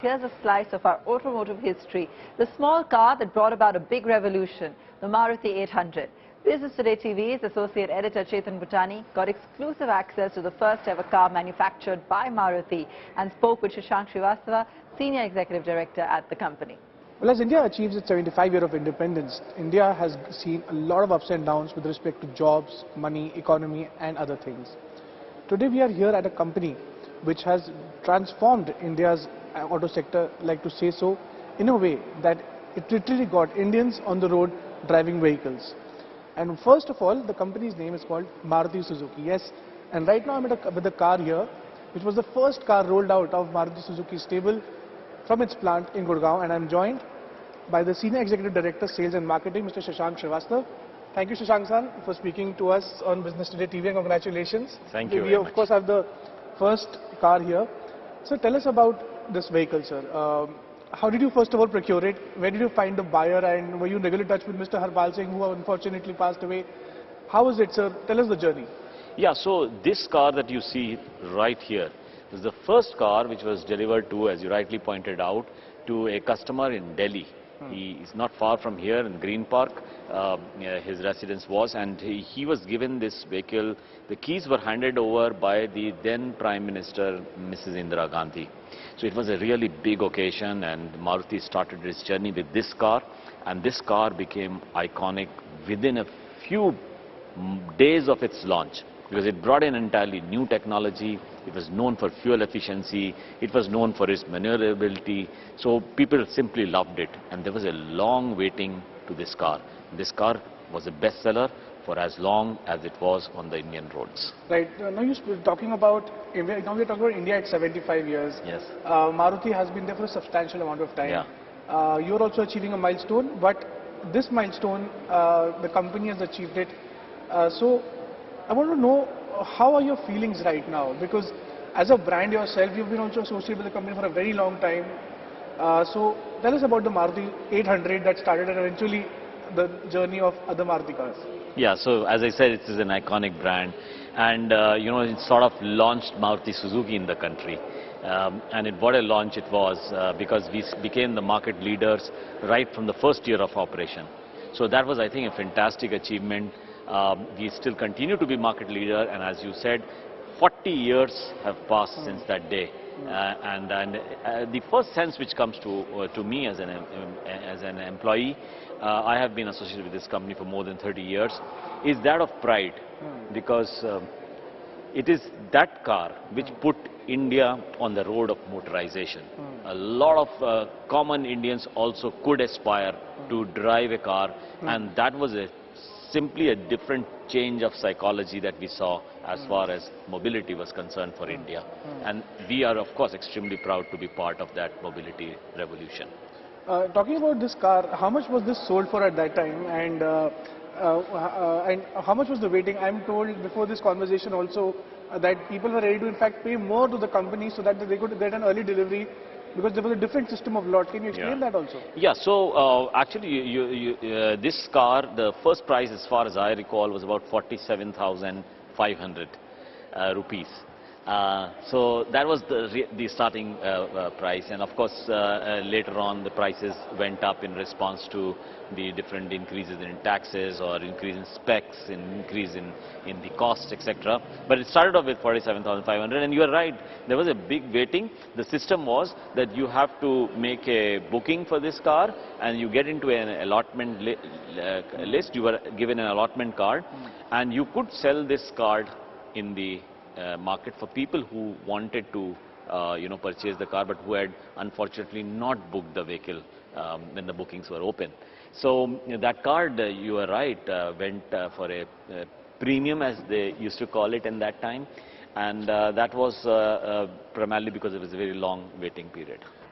Here's a slice of our automotive history. The small car that brought about a big revolution, the Maruti 800. Business Today TV's associate editor Chetan Bhutani got exclusive access to the first ever car manufactured by Maruti and spoke with Shashank Srivastava, Senior Executive Director at the company. Well, as India achieves its 75th year of independence, India has seen a lot of ups and downs with respect to jobs, money, economy and other things. Today we are here at a company which has transformed India's auto sector, like to say so, in a way that it literally got Indians on the road driving vehicles. And first of all, the company's name is called Maruti Suzuki. Yes, and right now I'm with a car here, which was the first car rolled out of Maruti Suzuki stable from its plant in Gurgaon, and I'm joined by the Senior Executive Director, Sales and Marketing, Mr. Shashank Srivastava. Thank you, Shashank-san, for speaking to us on Business Today TV, and congratulations. Thank you We very of course have the first car here. So tell us about this vehicle, sir. How did you first of all procure it? Where did you find the buyer, and were you in regular touch with Mr. Harpal Singh, who unfortunately passed away? How was it, sir? Tell us the journey. Yeah, so this car that you see right here is the first car which was delivered to, as you rightly pointed out, to a customer in Delhi. He is not far from here in Green Park. His residence was, and he was given this vehicle. The keys were handed over by the then Prime Minister, Mrs. Indira Gandhi. So it was a really big occasion, and Maruti started its journey with this car, and this car became iconic within a few days of its launch, because it brought in entirely new technology. It was known for fuel efficiency, it was known for its maneuverability, so people simply loved it, and there was a long waiting to this car. This car was a bestseller for as long as it was on the Indian roads. Right, now you're talking about, now we're talking about India at 75 years. Yes. Maruti has been there for a substantial amount of time. Yeah. You're also achieving a milestone, but this milestone, the company has achieved it. So I want to know, how are your feelings right now? Because as a brand yourself, you've been also associated with the company for a very long time. So tell us about the Maruti 800 that started and eventually the journey of other Maruti cars. Yeah, so as I said, it is an iconic brand, and it sort of launched Maruti Suzuki in the country. And what a launch it was, because we became the market leaders right from the first year of operation. So that was, I think, a fantastic achievement. We still continue to be market leader, and as you said, 40 years have passed since that day. And the first sense which comes to me as an employee, I have been associated with this company for more than 30 years, is that of pride, because it is that car which put India on the road of motorization. A lot of common Indians also could aspire to drive a car, and that was simply a different change of psychology that we saw as far as mobility was concerned for India. And we are, of course, extremely proud to be part of that mobility revolution. Talking about this car, how much was this sold for at that time, and how much was the waiting? I'm told before this conversation also that people were ready to in fact pay more to the company so that they could get an early delivery, because there was a different system of lot. Can you explain that also? Yeah, so actually this car, the first price as far as I recall was about 47,500 rupees. So that was the starting price, and of course later on the prices went up in response to the different increases in taxes or increase in specs, increase in the cost, etc. But it started off with 47,500, and you are right, there was a big waiting. The system was that you have to make a booking for this car, and you get into an allotment list. You were given an allotment card, and you could sell this card in the market for people who wanted to purchase the car, but who had unfortunately not booked the vehicle when the bookings were open. So that card, you are right, went for a premium, as they used to call it in that time, and that was primarily because it was a very long waiting period.